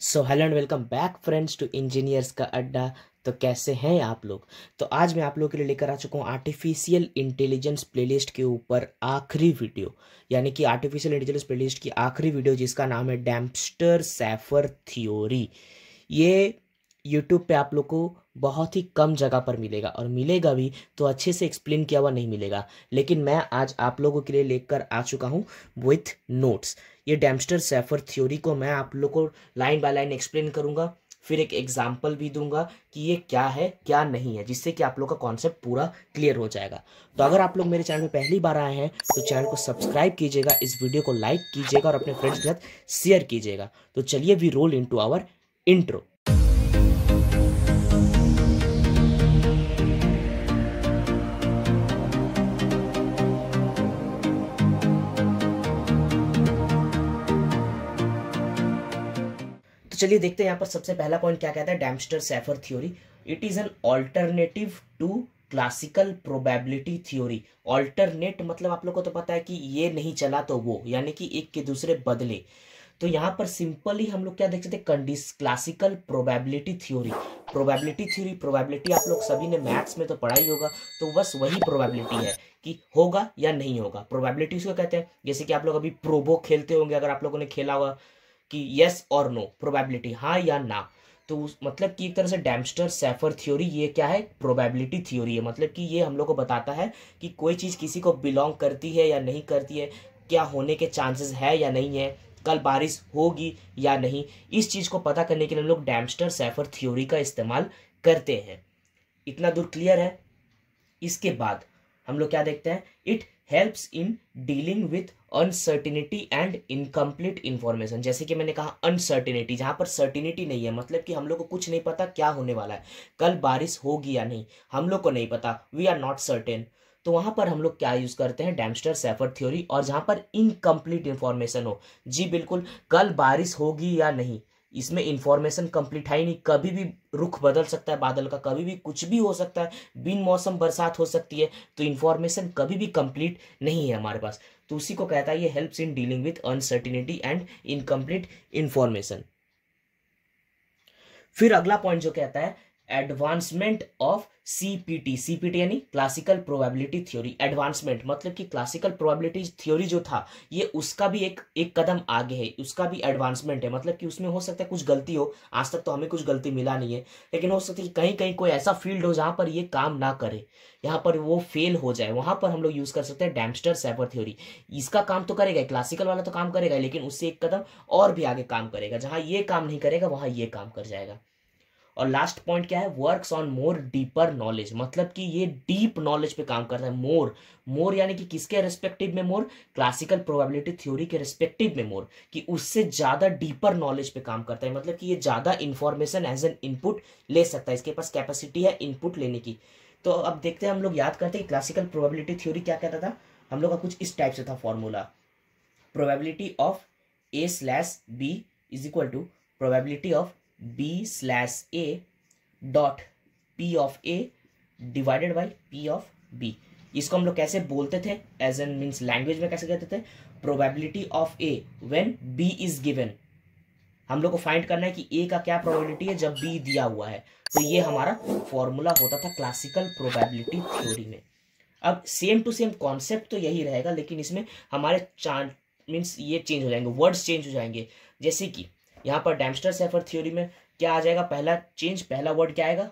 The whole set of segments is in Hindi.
So hello and welcome back friends to engineers का अड्डा। तो कैसे हैं आप लोग। तो आज मैं आप लोगों के लिए लेकर आ चुका हूँ आर्टिफिशियल इंटेलिजेंस प्लेलिस्ट के ऊपर आखिरी वीडियो, यानी कि आर्टिफिशियल इंटेलिजेंस प्लेलिस्ट की आखिरी वीडियो जिसका नाम है डैम्पस्टर-सैफर थ्योरी। ये यूट्यूब पे आप लोग को बहुत ही कम जगह पर मिलेगा, और मिलेगा भी तो अच्छे से एक्सप्लेन किया हुआ नहीं मिलेगा। लेकिन मैं आज आप लोगों के लिए लेकर आ चुका हूँ विथ नोट्स। ये डैम्पस्टर-सैफर थ्योरी को मैं आप लोग को लाइन बाय लाइन एक्सप्लेन करूंगा, फिर एक एग्जाम्पल भी दूंगा कि ये क्या है क्या नहीं है, जिससे कि आप लोग का कॉन्सेप्ट पूरा क्लियर हो जाएगा। तो अगर आप लोग मेरे चैनल में पहली बार आए हैं तो चैनल को सब्सक्राइब कीजिएगा, इस वीडियो को लाइक कीजिएगा और अपने फ्रेंड्स के साथ शेयर कीजिएगा। तो चलिए we roll into our intro. तो चलिए देखते हैं यहाँ पर सबसे पहला पॉइंट क्या कहता है Dempster Shafer theory. It is an alternative to classical probability theory. Alternate मतलब आप लोग को तो पता है कि ये नहीं चला तो वो, यानी कि एक के दूसरे बदले। तो यहाँ पर सिंपली हम लोग क्या देख सकते हैं, classical probability theory. Probability theory, probability आप लोग सभी ने मैथ्स में तो पढ़ा ही होगा, तो बस वही प्रोबेबिलिटी है कि होगा या नहीं होगा। प्रोबेबिलिटी उसको कहते हैं, जैसे कि आप लोग अभी प्रोबो खेलते होंगे, अगर आप लोगों ने खेला हुआ कि यस और नो, प्रोबेबिलिटी हाँ या ना। तो मतलब कि एक तरह से डैम्पस्टर-सैफर थ्योरी ये क्या है, प्रोबेबिलिटी थ्योरी है। मतलब कि ये हम लोग को बताता है कि कोई चीज़ किसी को बिलोंग करती है या नहीं करती है, क्या होने के चांसेस है या नहीं है, कल बारिश होगी या नहीं। इस चीज़ को पता करने के लिए हम लोग डैम्पस्टर-सैफर थ्योरी का इस्तेमाल करते हैं। इतना दूर क्लियर है। इसके बाद हम लोग क्या देखते हैं, it helps in dealing with uncertainty and incomplete information. जैसे कि मैंने कहा अनसर्टिनिटी, जहां पर सर्टिनिटी नहीं है, मतलब कि हम लोग को कुछ नहीं पता क्या होने वाला है, कल बारिश होगी या नहीं, हम लोग को नहीं पता, वी आर नॉट सर्टेन। तो वहां पर हम लोग क्या यूज करते हैं, डैम्पस्टर-सैफर थ्योरी। और जहां पर इनकम्प्लीट इंफॉर्मेशन हो, जी बिल्कुल, कल बारिश होगी या नहीं, इसमें इंफॉर्मेशन कंप्लीट है ही नहीं, कभी भी रुख बदल सकता है बादल का, कभी भी कुछ भी हो सकता है, बिन मौसम बरसात हो सकती है, तो इंफॉर्मेशन कभी भी कंप्लीट नहीं है हमारे पास। तो उसी को कहता है ये helps in dealing with uncertainty and incomplete information. फिर अगला पॉइंट जो कहता है एडवांसमेंट ऑफ सीपीटी। सीपीटी यानी क्लासिकल प्रोबेबिलिटी थ्योरी। एडवांसमेंट मतलब कि क्लासिकल प्रोबेबिलिटी थ्योरी जो था, ये उसका भी एक कदम आगे है, उसका भी एडवांसमेंट है। मतलब कि उसमें हो सकता है कुछ गलती हो, आज तक तो हमें कुछ गलती मिला नहीं है, लेकिन हो सकता है कि कहीं कहीं कोई ऐसा फील्ड हो जहां पर ये काम ना करे, यहाँ पर वो फेल हो जाए, वहां पर हम लोग यूज कर सकते हैं डैम्पस्टर-सैफर थ्योरी। इसका काम तो करेगा, क्लासिकल वाला तो काम करेगा, लेकिन उससे एक कदम और भी आगे काम करेगा, जहां ये काम नहीं करेगा वहां ये काम कर जाएगा। और लास्ट पॉइंट क्या है, works on more deeper knowledge. मतलब कि ये डीप नॉलेज पे काम करता है। मोर, मोर यानी कि किसके रेस्पेक्टिव में मोर, क्लासिकल प्रोबेबिलिटी थ्योरी के रेस्पेक्टिव में मोर, कि उससे ज्यादा डीपर नॉलेज पे काम करता है। मतलब कि ये ज्यादा इंफॉर्मेशन एज एन इनपुट ले सकता है, इसके पास कैपेसिटी है इनपुट लेने की। तो अब देखते हैं, हम लोग याद करते हैं क्लासिकल प्रोबेबिलिटी थ्योरी क्या कहता था। हम लोग का कुछ इस टाइप से था formula, probability of A slash B is equal to probability of B slash A dot P of A divided by P of B. इसको हम लोग कैसे बोलते थे, एज एन मीन्स लैंग्वेज में कैसे कहते थे, probability of A when B is given. हम लोग को फाइंड करना है कि ए का क्या प्रोबेबिलिटी है जब बी दिया हुआ है। तो ये हमारा फॉर्मूला होता था क्लासिकल प्रोबेबिलिटी थ्योरी में। अब सेम टू सेम कॉन्सेप्ट तो यही रहेगा, लेकिन इसमें हमारे चांस मीन्स ये चेंज हो जाएंगे, वर्ड्स चेंज हो जाएंगे। जैसे कि यहाँ पर डैम्पस्टर-सैफर थ्योरी में क्या आ जाएगा, पहला चेंज, पहला वर्ड क्या आएगा,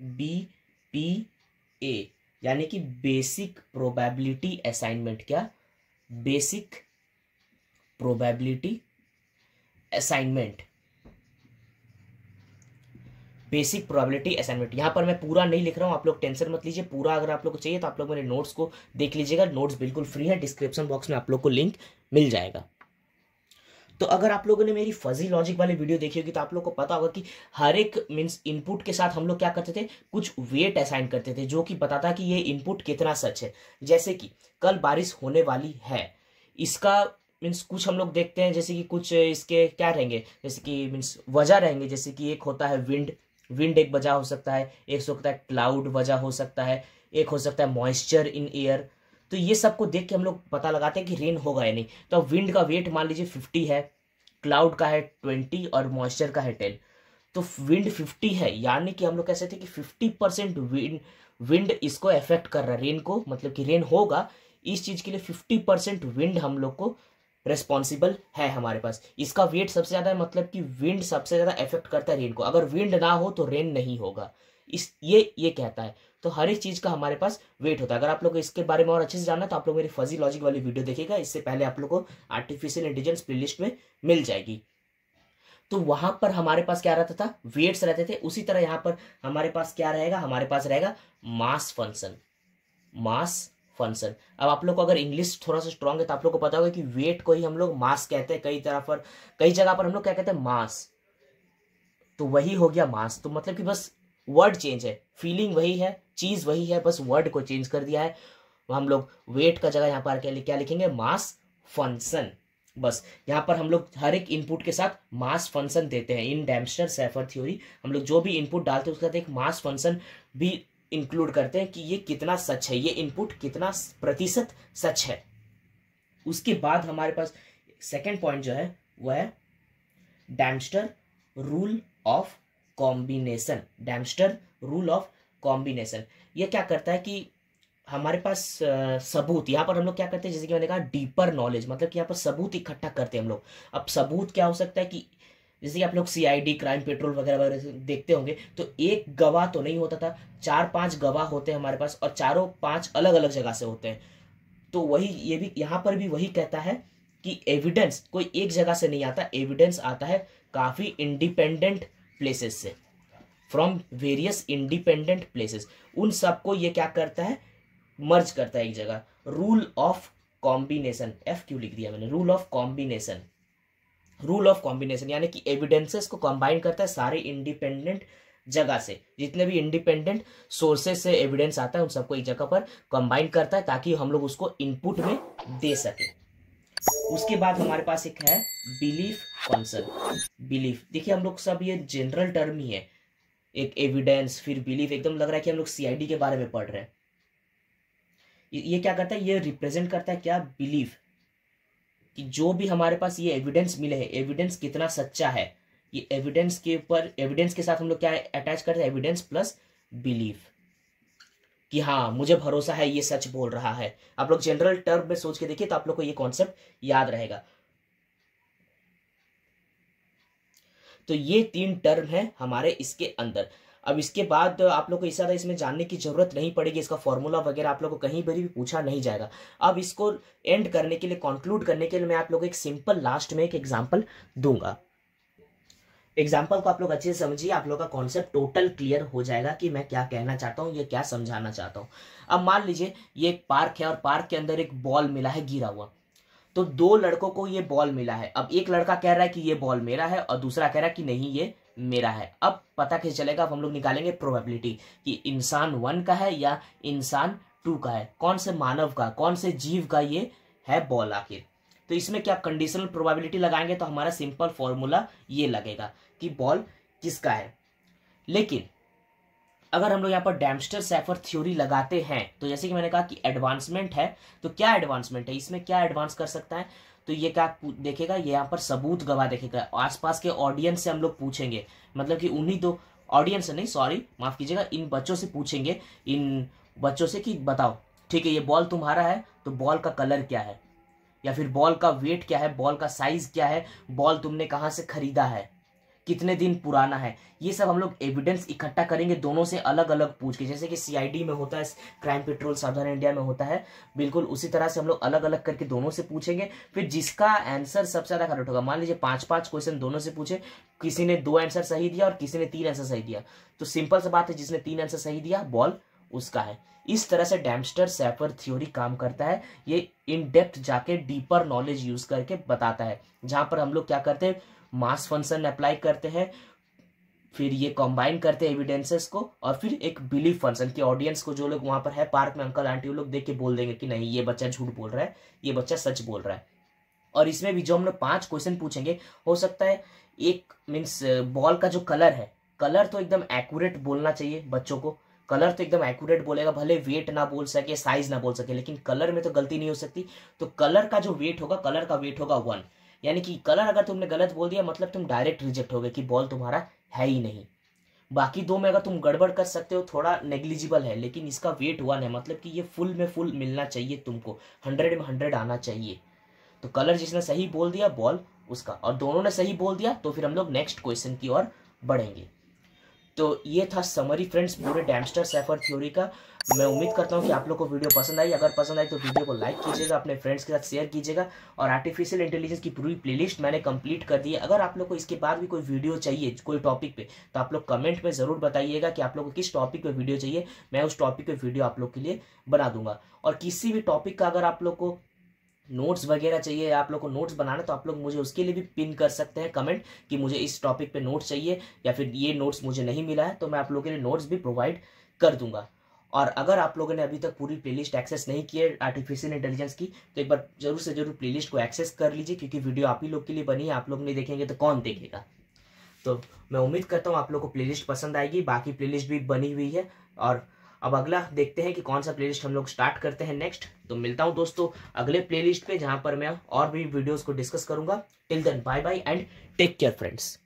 बी पी ए, यानी कि बेसिक प्रोबेबिलिटी असाइनमेंट। क्या, basic probability assignment, basic probability assignment. यहाँ पर मैं पूरा नहीं लिख रहा हूँ, आप लोग टेंशन मत लीजिए। पूरा अगर आप लोग को चाहिए तो आप लोग मेरे नोट्स को देख लीजिएगा, नोट्स बिल्कुल फ्री है, डिस्क्रिप्शन बॉक्स में आप लोग को लिंक मिल जाएगा। तो अगर आप लोगों ने मेरी फजी लॉजिक वाली वीडियो देखी होगी तो आप लोग को पता होगा कि हर एक मीन्स इनपुट के साथ हम लोग क्या करते थे, कुछ वेट असाइन करते थे, जो कि बताता कि ये इनपुट कितना सच है। जैसे कि कल बारिश होने वाली है, इसका मीन्स कुछ हम लोग देखते हैं, जैसे कि कुछ इसके क्या रहेंगे, जैसे कि मीन्स वजह रहेंगे। जैसे कि एक होता है विंड, विंड एक वजह हो सकता है, एक होता है क्लाउड वजह हो सकता है, एक हो सकता है मॉइस्चर इन एयर। तो ये सबको देख के हम लोग पता लगाते हैं कि रेन होगा या नहीं। तो अब विंड का वेट मान लीजिए 50 है, क्लाउड का है 20 और मॉइस्चर का है 10, तो विंड 50 है, यानी कि हम लोग कह सकते हैं कि 50% विंड इसको अफेक्ट कर रहा है, रेन को, मतलब कि रेन होगा इस चीज के लिए 50% विंड हम लोग को रेस्पॉन्सिबल है हमारे पास। इसका वेट सबसे ज्यादा है, मतलब कि विंड सबसे ज्यादा इफेक्ट करता है रेन को, अगर विंड ना हो तो रेन नहीं होगा, इस ये कहता है। तो हर एक चीज का हमारे पास वेट होता है। अगर आप लोग इसके बारे में और अच्छे से जानना तो आप लोग मेरी फजी लॉजिक वाली वीडियो देखिएगा, इससे पहले आप लोग को आर्टिफिशियल इंटेलिजेंस प्लेलिस्ट में मिल जाएगी। तो वहां पर हमारे पास क्या रहता था, वेट्स रहते थे, उसी तरह यहां पर हमारे पास क्या रहेगा, हमारे पास रहेगा मास फंक्शन। Mass function. अब आप लोग को अगर इंग्लिश थोड़ा सा स्ट्रांग है तो आप लोग को पता होगा कि वेट को ही हम लोग मास कहते हैं, कई जगह पर हम लोग क्या कहते हैं, मास। तो वही हो गया मास। तो मतलब कि बस वर्ड चेंज है, फीलिंग वही है, चीज वही है, बस वर्ड को चेंज कर दिया है। हम लोग वेट का जगह यहाँ पर क्या लिखेंगे, मास फंक्शन। बस यहाँ पर हम लोग हर एक इनपुट के साथ मास फंक्शन देते हैं। इन डैम्पस्टर-शेफर थ्योरी हम लोग जो भी इनपुट डालते हैं उसके साथ एक मास फंक्शन भी इंक्लूड करते हैं कि ये कितना सच है, ये इनपुट कितना प्रतिशत सच है। उसके बाद हमारे पास सेकेंड पॉइंट जो है वह है Dempster rule of combination. Dempster rule of combination ये क्या करता है कि हमारे पास सबूत, यहाँ पर हम लोग क्या करते हैं, जैसे कि मैंने कहा डीपर नॉलेज, मतलब कि यहाँ पर सबूत इकट्ठा करते हैं हम लोग। अब सबूत क्या हो सकता है कि जैसे कि आप लोग सीआईडी, क्राइम पेट्रोल वगैरह वगैरह देखते होंगे, तो एक गवाह तो नहीं होता था, 4-5 गवाह होते हैं हमारे पास, और चारों 5 अलग अलग जगह से होते हैं। तो वही ये भी यहाँ पर भी वही कहता है कि एविडेंस कोई एक जगह से नहीं आता, एविडेंस आता है काफी इंडिपेंडेंट प्लेसेस से, फ्रॉम वेरियस इंडिपेंडेंट प्लेसेस। उन सबको ये क्या करता है, मर्ज करता है एक जगह। रूल ऑफ कॉम्बिनेशन, एफ क्यों लिख दिया मैंने, rule of combination. Rule of combination यानी कि एविडेंसेस को कंबाइन करता है सारे इंडिपेंडेंट जगह से, जितने भी इंडिपेंडेंट सोर्सेस से एविडेंस आता है उन सबको एक जगह पर कंबाइन करता है ताकि हम लोग उसको इनपुट में दे सके। उसके बाद हमारे पास एक है बिलीफ फंक्शन। बिलीफ देखिए हम लोग सब ये जनरल टर्म ही है, एक एविडेंस फिर बिलीफ, एकदम लग रहा है कि हम लोग सीआईडी के बारे में पढ़ रहे हैं। ये क्या करता है, ये रिप्रेजेंट करता है क्या, बिलीफ, कि जो भी हमारे पास ये एविडेंस मिले हैं, एविडेंस कितना सच्चा है। ये एविडेंस के ऊपर, एविडेंस के साथ हम लोग क्या अटैच करते हैं, एविडेंस प्लस बिलीफ, कि हाँ मुझे भरोसा है ये सच बोल रहा है। आप लोग जनरल टर्म में सोच के देखिए तो आप लोग को ये कॉन्सेप्ट याद रहेगा। तो ये 3 टर्म है हमारे इसके अंदर। अब इसके बाद आप लोग को इससे इसमें जानने की जरूरत नहीं पड़ेगी, इसका फॉर्मूला वगैरह आप लोग को कहीं पर भी पूछा नहीं जाएगा। अब इसको एंड करने के लिए, कंक्लूड करने के लिए मैं आप लोग को एक सिंपल लास्ट में एक एग्जांपल दूंगा। एग्जाम्पल को आप लोग अच्छे से समझिए, आप लोग का कॉन्सेप्ट टोटल क्लियर हो जाएगा कि मैं क्या कहना चाहता हूँ, ये क्या समझाना चाहता हूँ। अब मान लीजिए ये एक पार्क है और पार्क के अंदर एक बॉल मिला है गिरा हुआ, तो 2 लड़कों को ये बॉल मिला है। अब एक लड़का कह रहा है कि ये बॉल मेरा है और दूसरा कह रहा है कि नहीं ये मेरा है। अब पता कैसे चलेगा, अब हम लोग निकालेंगे प्रोबेबिलिटी कि इंसान 1 का है या इंसान 2 का है, कौन से मानव का, कौन से जीव का ये है बॉल आखिर। तो इसमें क्या कंडीशनल प्रोबेबिलिटी लगाएंगे तो हमारा सिंपल फॉर्मूला ये लगेगा कि बॉल किसका है। लेकिन अगर हम लोग यहाँ पर डैम्पस्टर-शेफर थ्योरी लगाते हैं तो जैसे कि मैंने कहा कि एडवांसमेंट है, तो क्या एडवांसमेंट है, इसमें क्या एडवांस कर सकता है, तो ये क्या देखेगा, ये यहाँ पर सबूत गवाह देखेगा। आसपास के ऑडियंस से हम लोग पूछेंगे, मतलब कि उन्हीं 2 ऑडियंस से नहीं, सॉरी माफ कीजिएगा, इन बच्चों से पूछेंगे, इन बच्चों से कि बताओ ठीक है ये बॉल तुम्हारा है तो बॉल का कलर क्या है, या फिर बॉल का वेट क्या है, बॉल का साइज क्या है, बॉल तुमने कहाँ से खरीदा है, कितने दिन पुराना है। ये सब हम लोग एविडेंस इकट्ठा करेंगे दोनों से अलग अलग पूछ के, जैसे कि सीआईडी में होता है, क्राइम पेट्रोल सावधान इंडिया में होता है, बिल्कुल उसी तरह से हम लोग अलग अलग करके दोनों से पूछेंगे। फिर जिसका आंसर सबसे ज्यादा करेक्ट होगा, मान लीजिए 5-5 क्वेश्चन दोनों से पूछे, किसी ने 2 आंसर सही दिया और किसी ने 3 आंसर सही दिया, तो सिंपल सी बात है जिसने 3 आंसर सही दिया बॉल उसका है। इस तरह से डैम्पस्टर-शेफर थ्योरी काम करता है। ये इन डेप्थ जाके डीपर नॉलेज यूज करके बताता है, जहां पर हम लोग क्या करते हैं, मास फंक्शन अप्लाई करते हैं, फिर ये कंबाइन करते हैं एविडेंसेस को, और फिर एक बिलीफ फंक्शन की ऑडियंस को, जो लोग वहां पर है पार्क में अंकल आंटी, वो लोग देख के बोल देंगे कि नहीं ये बच्चा झूठ बोल रहा है, ये बच्चा सच बोल रहा है। और इसमें भी जो हम लोग 5 क्वेश्चन पूछेंगे, हो सकता है एक मीन्स बॉल का जो कलर है, कलर तो एकदम एक्यूरेट बोलना चाहिए बच्चों को, कलर तो एकदम एक्यूरेट बोलेगा, भले वेट ना बोल सके, साइज ना बोल सके, लेकिन कलर में तो गलती नहीं हो सकती। तो कलर का जो वेट होगा, कलर का वेट होगा 1, यानी कि कलर अगर तुमने गलत बोल दिया मतलब तुम डायरेक्ट रिजेक्ट हो गए कि बॉल तुम्हारा है ही नहीं। बाकी दो में अगर तुम गड़बड़ कर सकते हो थोड़ा नेग्लिजिबल है, लेकिन इसका वेट 1 है, मतलब कि ये फुल में फुल मिलना चाहिए तुमको, 100 में 100 आना चाहिए। तो कलर जिसने सही बोल दिया बॉल उसका, और दोनों ने सही बोल दिया तो फिर हम लोग नेक्स्ट क्वेश्चन की ओर बढ़ेंगे। तो ये था समरी फ्रेंड्स पूरे डैम्स्टर शेफर थ्योरी का। मैं उम्मीद करता हूँ कि आप लोग को वीडियो पसंद आई। अगर पसंद आई तो वीडियो को लाइक कीजिएगा, अपने फ्रेंड्स के साथ शेयर कीजिएगा। और आर्टिफिशियल इंटेलिजेंस की पूरी प्लेलिस्ट मैंने कंप्लीट कर दी है। अगर आप लोग को इसके बाद भी कोई वीडियो चाहिए कोई टॉपिक पे, तो आप लोग कमेंट में ज़रूर बताइएगा कि आप लोग को किस टॉपिक पे वीडियो चाहिए। मैं उस टॉपिक पे वीडियो आप लोग के लिए बना दूंगा। और किसी भी टॉपिक का अगर आप लोग को नोट्स वगैरह चाहिए, आप लोग को नोट्स बनाना, तो आप लोग मुझे उसके लिए भी पिन कर सकते हैं कमेंट कि मुझे इस टॉपिक पे नोट्स चाहिए, या फिर ये नोट्स मुझे नहीं मिला है, तो मैं आप लोगों के लिए नोट्स भी प्रोवाइड कर दूंगा। और अगर आप लोगों ने अभी तक पूरी प्लेलिस्ट एक्सेस नहीं की है आर्टिफिशियल इंटेलिजेंस की, तो एक बार जरूर से जरूर प्लेलिस्ट को एक्सेस कर लीजिए, क्योंकि वीडियो आप ही लोग के लिए बनी है। आप लोग नहीं देखेंगे तो कौन देखेगा। तो मैं उम्मीद करता हूँ आप लोग को प्लेलिस्ट पसंद आएगी। बाकी प्लेलिस्ट भी बनी हुई है, और अब अगला देखते हैं कि कौन सा प्लेलिस्ट हम लोग स्टार्ट करते हैं नेक्स्ट। तो मिलता हूं दोस्तों अगले प्लेलिस्ट पे, जहां पर मैं और भी वीडियोस को डिस्कस करूंगा। Till then bye bye and take care friends.